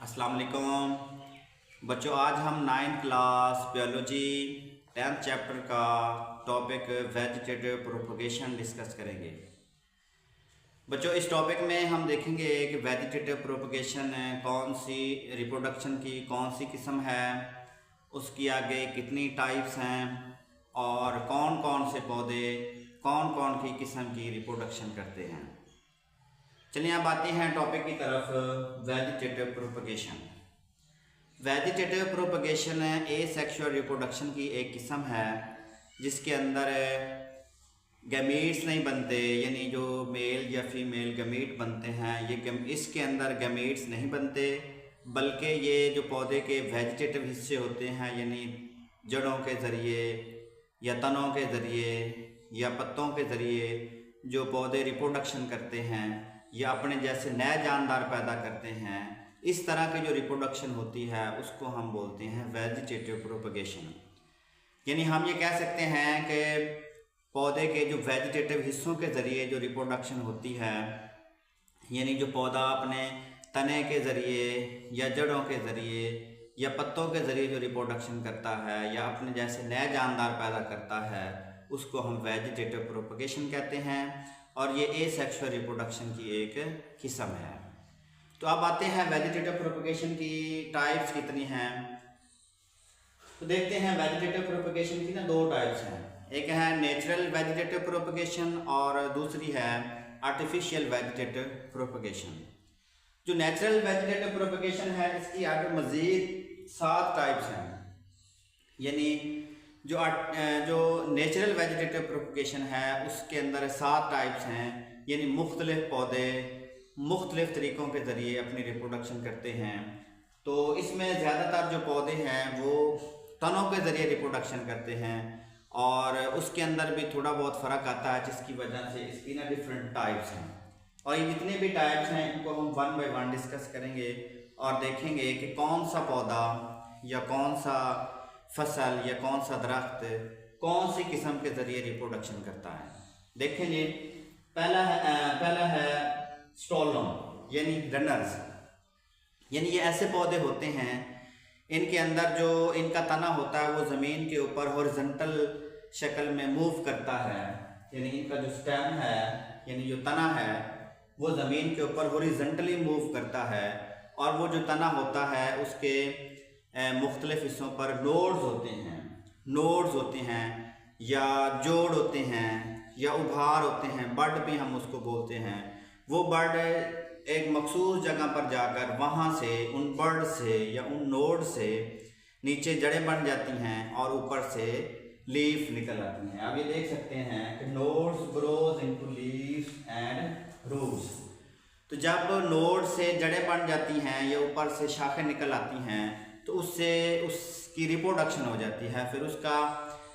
अस्सलाम वालेकुम बच्चों, आज हम 9th class biology 10th chapter का टॉपिक वेजिटेटिव प्रोपगेशन डिस्कस करेंगे। बच्चों, इस टॉपिक में हम देखेंगे कि वेजिटेटिव प्रोपगेशन कौन सी रिप्रोडक्शन की कौन सी किस्म है, उसकी आगे कितनी टाइप्स हैं और कौन कौन से पौधे कौन कौन की किस्म की रिप्रोडक्शन करते हैं। चलिए अब आते हैं टॉपिक की तरफ। Vegetative propagation. Vegetative propagation asexual reproduction की एक किस्म है जिसके अंदर गैमीट्स नहीं बनते, यानी जो मेल या फीमेल गैमीट बनते हैं इसके अंदर गैमीट्स नहीं बनते, बल्कि ये जो पौधे के वेजिटेटिव हिस्से होते हैं यानी जड़ों के ज़रिए या तनों के ज़रिए या पत्तों के ज़रिए जो पौधे रिप्रोडक्शन करते हैं या अपने जैसे नए जानदार पैदा करते हैं, इस तरह की जो रिप्रोडक्शन होती है उसको हम बोलते हैं वेजिटेटिव प्रोपगेशन। यानी हम ये कह सकते हैं कि पौधे के जो वेजिटेटिव हिस्सों के ज़रिए जो रिप्रोडक्शन होती है, यानी जो पौधा अपने तने के ज़रिए या जड़ों के ज़रिए या पत्तों के ज़रिए जो रिप्रोडक्शन करता है या अपने जैसे नए जानदार पैदा करता है, उसको हम वेजिटेटिव प्रोपगेशन कहते हैं और ये एसेक्सुअल रिप्रोडक्शन की एक किस्म है। तो अब आते हैं वेजिटेटिव प्रोपगेशन की टाइप्स कितनी हैं। तो देखते हैं वेजिटेटिव प्रोपगेशन की दो टाइप्स हैं, एक है नेचुरल वेजिटेटिव प्रोपगेशन और दूसरी है आर्टिफिशियल वेजिटेटिव प्रोपगेशन। जो नेचुरल वेजिटेटिव प्रोपगेशन है इसकी आगे मज़ीद 7 टाइप्स हैं। यानी जो नेचुरल वेजिटेटिव प्रोपगेशन है उसके अंदर 7 टाइप्स हैं, यानी मुख्तलिफ पौधे मुख्तलिफ तरीक़ों के ज़रिए अपनी रिप्रोडक्शन करते हैं। तो इसमें ज़्यादातर जो पौधे हैं वो तनों के ज़रिए रिप्रोडक्शन करते हैं और उसके अंदर भी थोड़ा बहुत फ़र्क आता है, जिसकी वजह से इसकी डिफरेंट टाइप्स हैं। और ये जितने भी टाइप्स हैं इनको हम 1 बाय 1 डिस्कस करेंगे और देखेंगे कि कौन सा पौधा या कौन सा फसल या कौन सा दरख्त कौन सी किस्म के ज़रिए रिप्रोडक्शन करता है। देखेंगे पहला है स्टोलम यानी रनर्स। यानी ये ऐसे पौधे होते हैं इनके अंदर जो इनका तना होता है वो ज़मीन के ऊपर हॉरिजॉन्टल शक्ल में मूव करता है, यानी इनका जो स्टेम है यानी जो तना है वो ज़मीन के ऊपर हॉरिजॉन्टली मूव करता है और वो जो तना होता है उसके मुख्तलिफ हिस्सों पर नोड्स होते हैं या जोड़ होते हैं या उभार होते हैं, बड भी हम उसको बोलते हैं। वो बड एक मखसूस जगह पर जाकर वहाँ से उन बड से या उन नोड से नीचे जड़ें बन जाती हैं और ऊपर से लीफ निकल आती हैं। आप ये देख सकते हैं कि nodes grows into leaves and roots. तो जब नोड से जड़ें बन जाती हैं या ऊपर से शाखें निकल आती हैं तो उससे उसकी रिप्रोडक्शन हो जाती है, फिर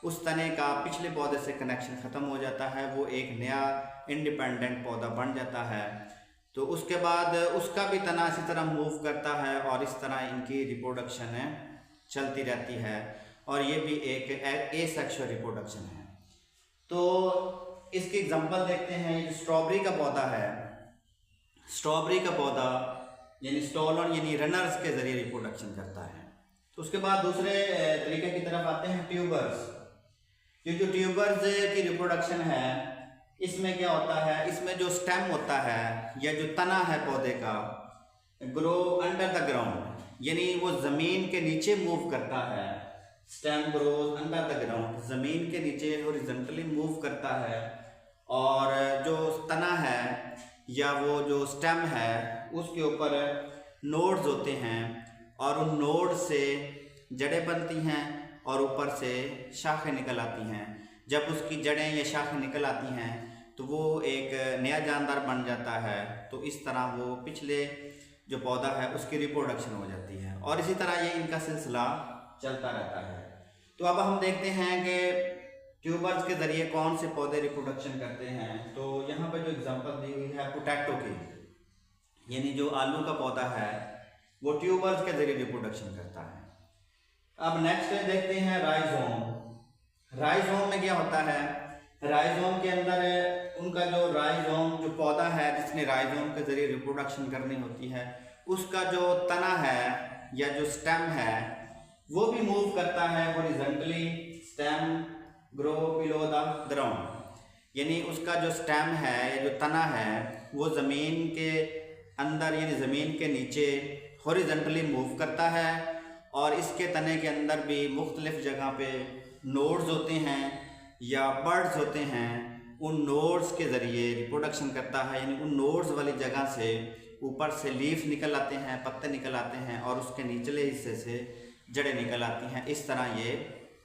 उस तने का पिछले पौधे से कनेक्शन ख़त्म हो जाता है, वो एक नया इंडिपेंडेंट पौधा बन जाता है। तो उसके बाद उसका भी तना इसी तरह मूव करता है और इस तरह इनकी रिप्रोडक्शन चलती रहती है और ये भी एक एसेक्सुअल रिप्रोडक्शन है। तो इसकी एग्जांपल देखते हैं। ये स्ट्रॉबेरी का पौधा है, स्ट्रॉबेरी का पौधा यानी स्टोलन यानी रनर्स के ज़रिए रिप्रोडक्शन करता है। तो उसके बाद दूसरे तरीके की तरफ आते हैं ट्यूबर्स। ये जो ट्यूबर्स की रिप्रोडक्शन है इसमें क्या होता है, इसमें जो स्टेम होता है या जो तना है पौधे का ग्रो अंडर द ग्राउंड, यानी वो ज़मीन के नीचे मूव करता है। Stem grows under the ground, ज़मीन के नीचे हॉरिजॉन्टली मूव करता है और जो तना है या वो जो स्टेम है उसके ऊपर नोड्स होते हैं और उन नोड से जड़ें बनती हैं और ऊपर से शाखें निकल आती हैं। जब उसकी जड़ें या शाखें निकल आती हैं तो वो एक नया जानदार बन जाता है। तो इस तरह वो पिछले जो पौधा है उसकी रिप्रोडक्शन हो जाती है और इसी तरह ये इनका सिलसिला चलता रहता है। तो अब हम देखते हैं कि ट्यूबर्स के ज़रिए कौन से पौधे रिप्रोडक्शन करते हैं। तो यहाँ पर जो एग्जांपल दी हुई है पोटैटो की, यानी जो आलू का पौधा है वो ट्यूबर्स के ज़रिए रिप्रोडक्शन करता है। अब नेक्स्ट देखते हैं राइजोम। राइजोम में क्या होता है, राइजोम के अंदर उनका जो पौधा है जिसने राइजोम के ज़रिए रिप्रोडक्शन करनी होती है उसका जो तना है या जो स्टेम है वो भी मूव करता है horizontally, stem grow below the ground. यानी उसका जो स्टेम है या जो तना है वो ज़मीन के अंदर यानी ज़मीन के नीचे हॉरिजॉन्टली मूव करता है, और इसके तने के अंदर भी मुख्तलिफ जगह पे नोड्स होते हैं या बर्ड्स होते हैं। उन नोड्स के ज़रिए रिप्रोडक्शन करता है, यानी उन नोड्स वाली जगह से ऊपर से लीफ निकल आते हैं, पत्ते निकल आते हैं, और उसके निचले हिस्से से जड़ें निकल आती हैं। इस तरह ये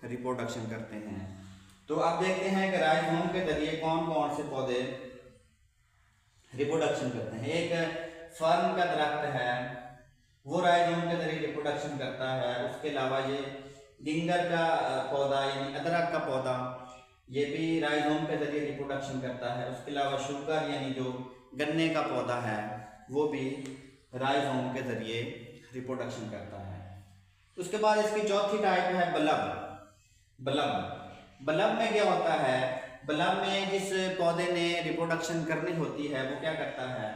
रिप्रोडक्शन करते हैं। तो अब देखते हैं कि राइजोम के ज़रिए कौन कौन से पौधे रिप्रोडक्शन करते हैं। एक फर्न का दरख्त है, वो राइजोम के ज़रिए रिप्रोडक्शन करता है। उसके अलावा ये डिंगर का पौधा यानी अदरक का पौधा, ये भी राइजोम के ज़रिए रिप्रोडक्शन करता है। उसके अलावा शुगर यानी जो गन्ने का पौधा है वो भी राइजोम के ज़रिए रिप्रोडक्शन करता है। उसके बाद इसकी चौथी टाइप है बल्ब। बल्ब में क्या होता है, बल्ब में जिस पौधे ने रिप्रोडक्शन करनी होती है वो क्या करता है,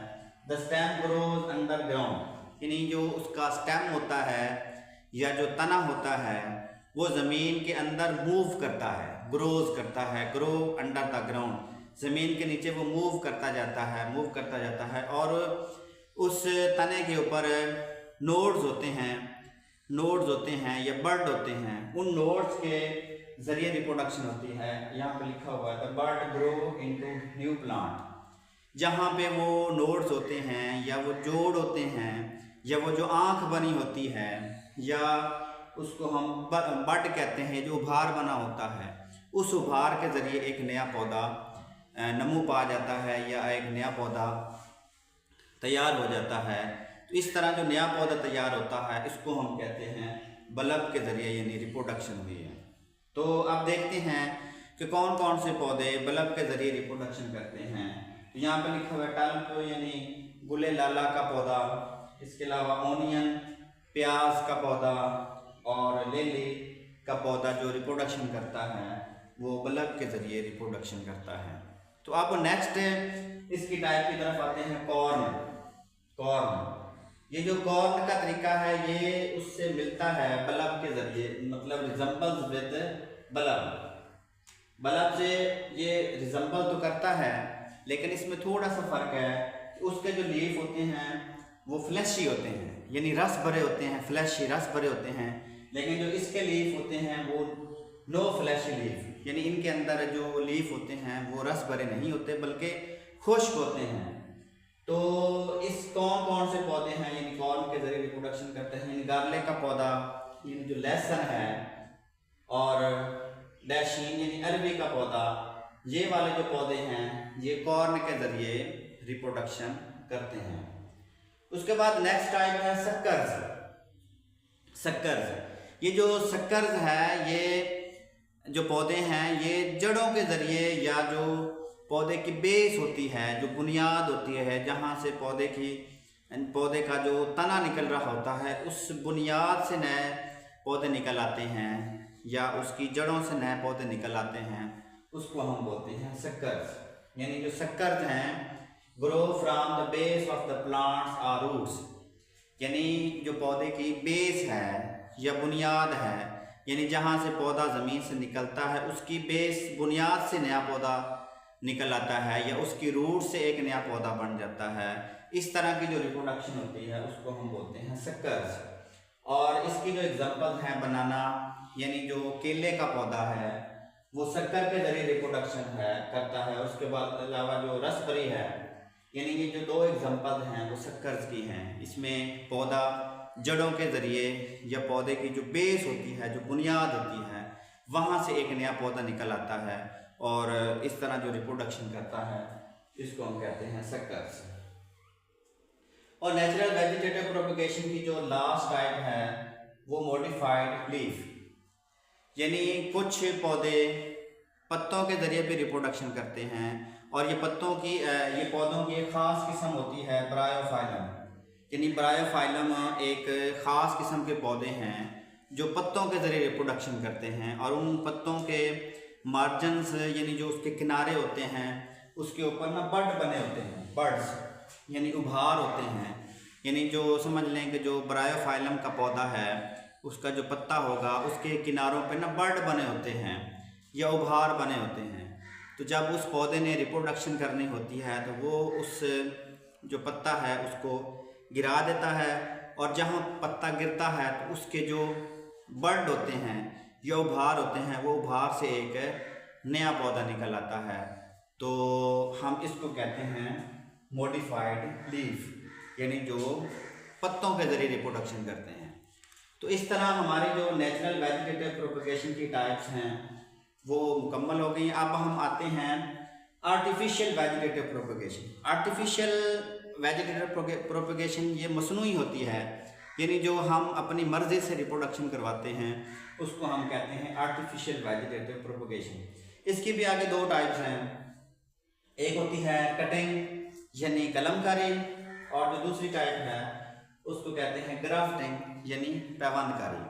द स्टेम ग्रोज अंडरग्राउंड, यानी जो उसका स्टेम होता है या जो तना होता है वो ज़मीन के अंदर मूव करता है, ग्रोज करता है, ग्रो अंडर द ग्राउंड, ज़मीन के नीचे वो मूव करता जाता है, और उस तने के ऊपर नोड्स होते हैं या बर्ड होते हैं। उन नोड्स के ज़रिए रिप्रोडक्शन होती है। यहाँ पे लिखा हुआ है the bird grow into new plant. जहाँ पे वो नोड्स होते हैं या वो जोड़ होते हैं या वो जो आँख बनी होती है या उसको हम बड कहते हैं, जो उभार बना होता है, उस उभार के ज़रिए एक नया पौधा नमू पा जाता है या एक नया पौधा तैयार हो जाता है। तो इस तरह जो नया पौधा तैयार होता है इसको हम कहते हैं बल्ब के ज़रिए यानी रिप्रोडक्शन हुई है। तो अब देखते हैं कि कौन कौन से पौधे बल्ब के ज़रिए रिप्रोडक्शन करते हैं। तो यहाँ पर लिखा हुआ है टल्प यानी गुले लाला का पौधा, इसके अलावा ओनियन प्याज का पौधा, और लिली का पौधा जो रिप्रोडक्शन करता है वो बल्ब के ज़रिए रिप्रोडक्शन करता है। तो अब नेक्स्ट इसकी टाइप की तरफ आते हैं कॉर्न। ये जो कॉर्न का तरीका है ये उससे मिलता है बल्ब के ज़रिए, मतलब रिजम्बल्स विद बल्ब से ये रिजम्बल तो करता है, लेकिन इसमें थोड़ा सा फ़र्क है। उसके जो लीफ होते हैं वो फ्लैशी होते हैं, यानी रस भरे होते हैं, फ्लैशी रस भरे होते हैं, लेकिन जो इसके लीफ होते हैं वो नो फ्लैशी लीफ, यानी इनके अंदर जो लीफ होते हैं वो रस भरे नहीं होते बल्कि खुश्क होते हैं। तो इस कौन से पौधे हैं यानी कॉर्न के ज़रिए रिप्रोडक्शन करते हैं, यानी गार्लिक का पौधा यानी जो लहसुन है, और डैशीन यानी अरबी का पौधा, ये वाले जो पौधे हैं ये कॉर्न के ज़रिए रिप्रोडक्शन करते हैं। उसके बाद नेक्स्ट टाइप है शक्कर्स। ये जो शक्कर्स है, ये जो पौधे हैं ये जड़ों के ज़रिए या जो पौधे की बेस होती है, जो बुनियाद होती है, जहाँ से पौधे का जो तना निकल रहा होता है, उस बुनियाद से नए पौधे निकल आते हैं या उसकी जड़ों से नए पौधे निकल आते हैं, उसको हम बोलते हैं शक्कर्स। यानी जो शक्कर्स हैं grow from the base of the plants are roots, यानी जो पौधे की बेस है या बुनियाद है, यानी जहाँ से पौधा ज़मीन से निकलता है उसकी बेस बुनियाद से नया पौधा निकल आता है या उसकी रूट से एक नया पौधा बन जाता है। इस तरह की जो रिप्रोडक्शन होती है उसको हम बोलते हैं शक्कर्स। और इसकी जो एग्जांपल हैं बनाना यानी जो केले का पौधा है वो शक्कर के ज़रिए रिप्रोडक्शन करता है। उसके बाद अलावा जो रसबेरी है, यानी ये जो दो एग्जांपल हैं वो शक्कर्स की हैं। इसमें पौधा जड़ों के ज़रिए या पौधे की जो बेस होती है, जो बुनियाद होती है, वहाँ से एक नया पौधा निकल आता है और इस तरह जो रिप्रोडक्शन करता है इसको हम कहते हैं शक्कर्स। और नेचुरल वेजिटेटिव प्रोपगेशन की जो लास्ट टाइप है वो मॉडिफाइड लीफ, यानी कुछ पौधे पत्तों के ज़रिए भी रिप्रोडक्शन करते हैं और ये पौधों की एक ख़ास किस्म होती है ब्रायोफाइलम। यानी ब्रायोफाइलम एक ख़ास किस्म के पौधे हैं जो पत्तों के ज़रिए रिप्रोडक्शन करते हैं और उन पत्तों के मार्जिन्स यानी जो उसके किनारे होते हैं उसके ऊपर ना बड बने होते हैं, बड्स यानी उभार होते हैं। यानी जो समझ लें कि जो ब्रायोफाइलम का पौधा है उसका जो पत्ता होगा उसके किनारों पे ना बर्ड बने होते हैं या उभार बने होते हैं। तो जब उस पौधे ने रिप्रोडक्शन करनी होती है तो वो उस जो पत्ता है उसको गिरा देता है, और जहाँ पत्ता गिरता है तो उसके जो बर्ड होते हैं या उभार होते हैं वो उभार से एक नया पौधा निकल आता है। तो हम इसको कहते हैं मॉडिफाइड लीफ, यानी जो पत्तों के ज़रिए रिप्रोडक्शन करते हैं। तो इस तरह हमारी जो नेचुरल वेजिटेटिव प्रोपगेशन की टाइप्स हैं वो मुकम्मल हो गई। अब हम आते हैं artificial vegetative propagation. Artificial vegetative propagation ये मसनूई होती है, यानी जो हम अपनी मर्जी से रिप्रोडक्शन करवाते हैं उसको हम कहते हैं आर्टिफिशियल वेजिटेटिव प्रोपगेशन। इसकी भी आगे दो टाइप्स हैं, एक होती है कटिंग यानी कलमकारी, और जो दूसरी टाइप है उसको कहते हैं ग्राफ्टिंग यानी पैवंदकारी।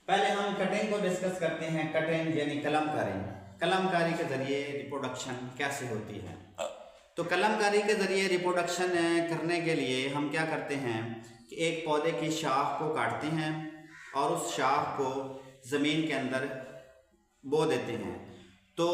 पहले हम कटिंग को डिस्कस करते हैं। कटिंग यानी कलमकारी। कलमकारी के ज़रिए रिप्रोडक्शन कैसे होती है? तो कलमकारी के ज़रिए रिप्रोडक्शन करने के लिए हम क्या करते हैं कि एक पौधे की शाख को काटते हैं और उस शाख को ज़मीन के अंदर बो देते हैं। तो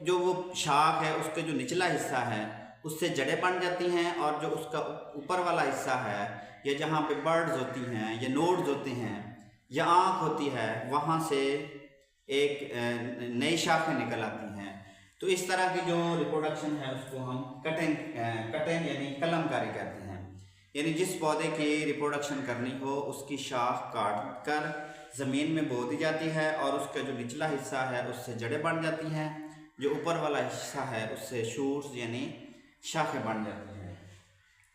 जो वो शाख है उसके जो निचला हिस्सा है उससे जड़ें बन जाती हैं, और जो उसका ऊपर वाला हिस्सा है या जहाँ पे बर्ड्स होती हैं या नोड्स होते हैं या आँख होती है वहाँ से एक नई शाखें निकल आती हैं। तो इस तरह की जो रिप्रोडक्शन है उसको हम कटिंग यानी कलमकारी कहते हैं। यानी जिस पौधे की रिप्रोडक्शन करनी हो उसकी शाख काट कर ज़मीन में बो दी जाती है और उसका जो निचला हिस्सा है उससे जड़ें बन जाती हैं, जो ऊपर वाला हिस्सा है उससे शूट्स यानी शाखें बन जाती हैं।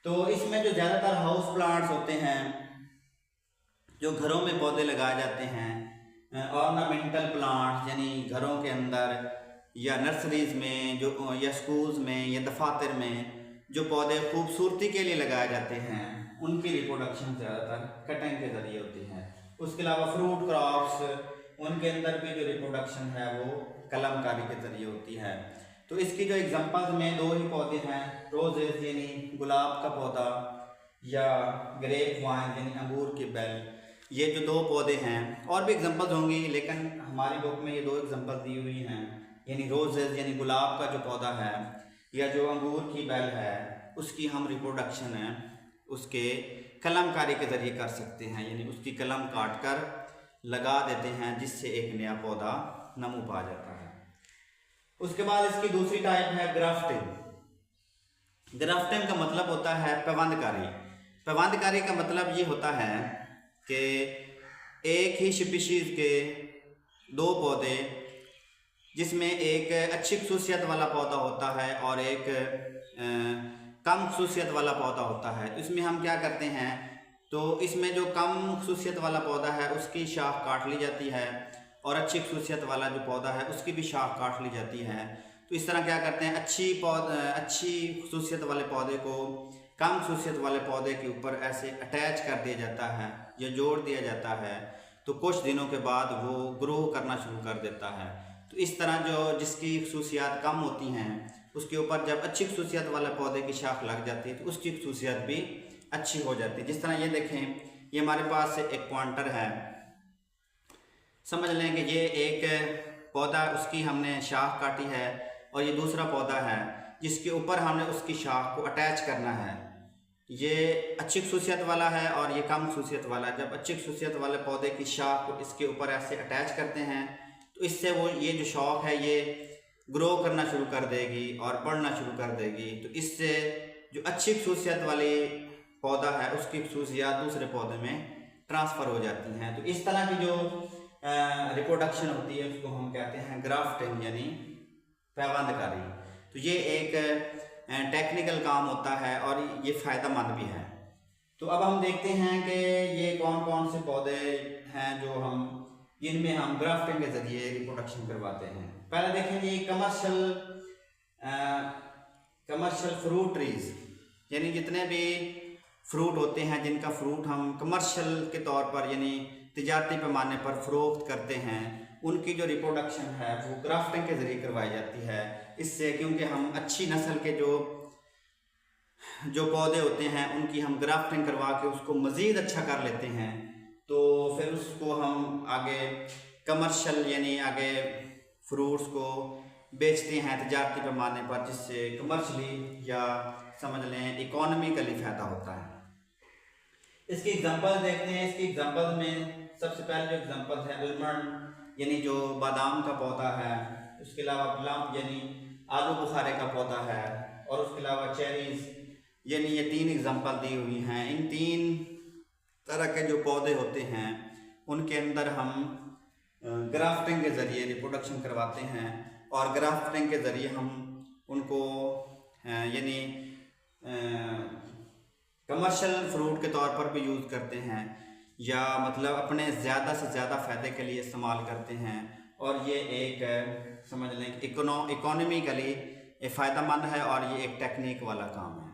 तो इसमें जो ज़्यादातर हाउस प्लांट्स होते हैं जो घरों में पौधे लगाए जाते हैं, ऑर्नामेंटल प्लांट्स यानी घरों के अंदर या नर्सरीज़ में जो या स्कूल्स में या दफातर में जो पौधे खूबसूरती के लिए लगाए जाते हैं उनकी रिप्रोडक्शन ज़्यादातर कटिंग के ज़रिए होती है। उसके अलावा फ्रूट क्रॉप्स उनके अंदर भी जो रिप्रोडक्शन है वो कलमकारी के ज़रिए होती है। तो इसकी जो एग्जांपल्स में दो ही पौधे हैं, रोजेस यानी गुलाब का पौधा या ग्रेप वाइन यानी अंगूर की बेल, ये जो दो पौधे हैं। और भी एग्जांपल्स होंगी लेकिन हमारी बुक में ये दो एग्जांपल दी हुई हैं, यानी रोजेस यानी गुलाब का जो पौधा है या जो अंगूर की बेल है उसकी हम रिप्रोडक्शन है उसके कलमकारी के ज़रिए कर सकते हैं, यानी उसकी कलम काट कर लगा देते हैं जिससे एक नया पौधा नमू पा जाता है। उसके बाद इसकी दूसरी टाइप है ग्राफ्टिंग। ग्राफ्टिंग का मतलब होता है पैवंदकारी। पैवंदकारी का मतलब ये होता है कि एक ही स्पीशीज़ के दो पौधे जिसमें एक अच्छी खसूसियत वाला पौधा होता है और एक कम खसूसियत वाला पौधा होता है। इसमें हम क्या करते हैं, तो इसमें जो कम खसूसियत वाला पौधा है उसकी शाख काट ली जाती है और अच्छी खसूसियत वाला जो पौधा है उसकी भी शाख काट ली जाती है। तो इस तरह क्या करते हैं, अच्छी खसूसियत वाले पौधे को कम खसूसियत वाले पौधे के ऊपर ऐसे अटैच कर दिया जाता है या जोड़ दिया जाता है, तो कुछ दिनों के बाद वो ग्रो करना शुरू कर देता है। तो इस तरह जो जिसकी खसूसियात कम होती हैं उसके ऊपर जब अच्छी खसूसियत वाले पौधे की शाख लग जाती है तो उसकी खसूसियात भी अच्छी हो जाती है। जिस तरह ये देखें, ये हमारे पास एक पॉइंटर है, समझ लें कि ये एक पौधा उसकी हमने शाख काटी है और ये दूसरा पौधा है जिसके ऊपर हमने उसकी शाख को अटैच करना है। ये अच्छी खसूसियत वाला है और ये कम खसूसियत वाला। जब अच्छी खसूसियत वाले पौधे की शाख को इसके ऊपर ऐसे अटैच करते हैं तो इससे वो ये जो शाख है ये ग्रो करना शुरू कर देगी और बढ़ना शुरू कर देगी। तो इससे जो अच्छी खसूसियत वाली पौधा है उसकी खसूसियात दूसरे पौधे में ट्रांसफ़र हो जाती हैं। तो इस तरह की जो रिप्रोडक्शन होती है उसको हम कहते हैं ग्राफ्टिंग यानी पैवंदकारी। तो ये एक टेक्निकल काम होता है और ये फ़ायदेमंद भी है। तो अब हम देखते हैं कि ये कौन कौन से पौधे हैं जो हम जिनमें हम ग्राफ्टिंग के ज़रिए रिप्रोडक्शन करवाते हैं। पहले देखें जी कमर्शियल फ्रूट ट्रीज़, यानी जितने भी फ्रूट होते हैं जिनका फ्रूट हम कमर्शियल के तौर पर यानी तिजारती पैमाने पर फ़रोख्त करते हैं, उनकी जो रिप्रोडक्शन है वो ग्राफ्टिंग के ज़रिए करवाई जाती है। इससे क्योंकि हम अच्छी नस्ल के जो जो पौधे होते हैं उनकी हम ग्राफ्टिंग करवा के उसको मज़ीद अच्छा कर लेते हैं, तो फिर उसको हम आगे कमर्शियल यानी आगे फ्रूट्स को बेचते हैं तजारती पैमाने पर, जिससे कमर्शली या समझ लें इकोनॉमिकली फ़ायदा होता है। इसकी एग्जांपल देखते हैं। इसकी एग्जांपल में सबसे पहले जो एग्जांपल है आलमंड यानी जो बादाम का पौधा है, उसके अलावा प्लम यानी आलू बुखारे का पौधा है, और उसके अलावा चेरीज यानी ये 3 एग्जांपल दी हुई हैं। इन 3 तरह के जो पौधे होते हैं उनके अंदर हम ग्राफ्टिंग के ज़रिए रिप्रोडक्शन करवाते हैं, और ग्राफ्टिंग के ज़रिए हम उनको यानी कमर्शियल फ्रूट के तौर पर भी यूज़ करते हैं, या मतलब अपने ज़्यादा से ज़्यादा फ़ायदे के लिए इस्तेमाल करते हैं। और ये एक समझ लें इकोनॉमिकली फ़ायदेमंद है, और ये एक टेक्निक वाला काम है।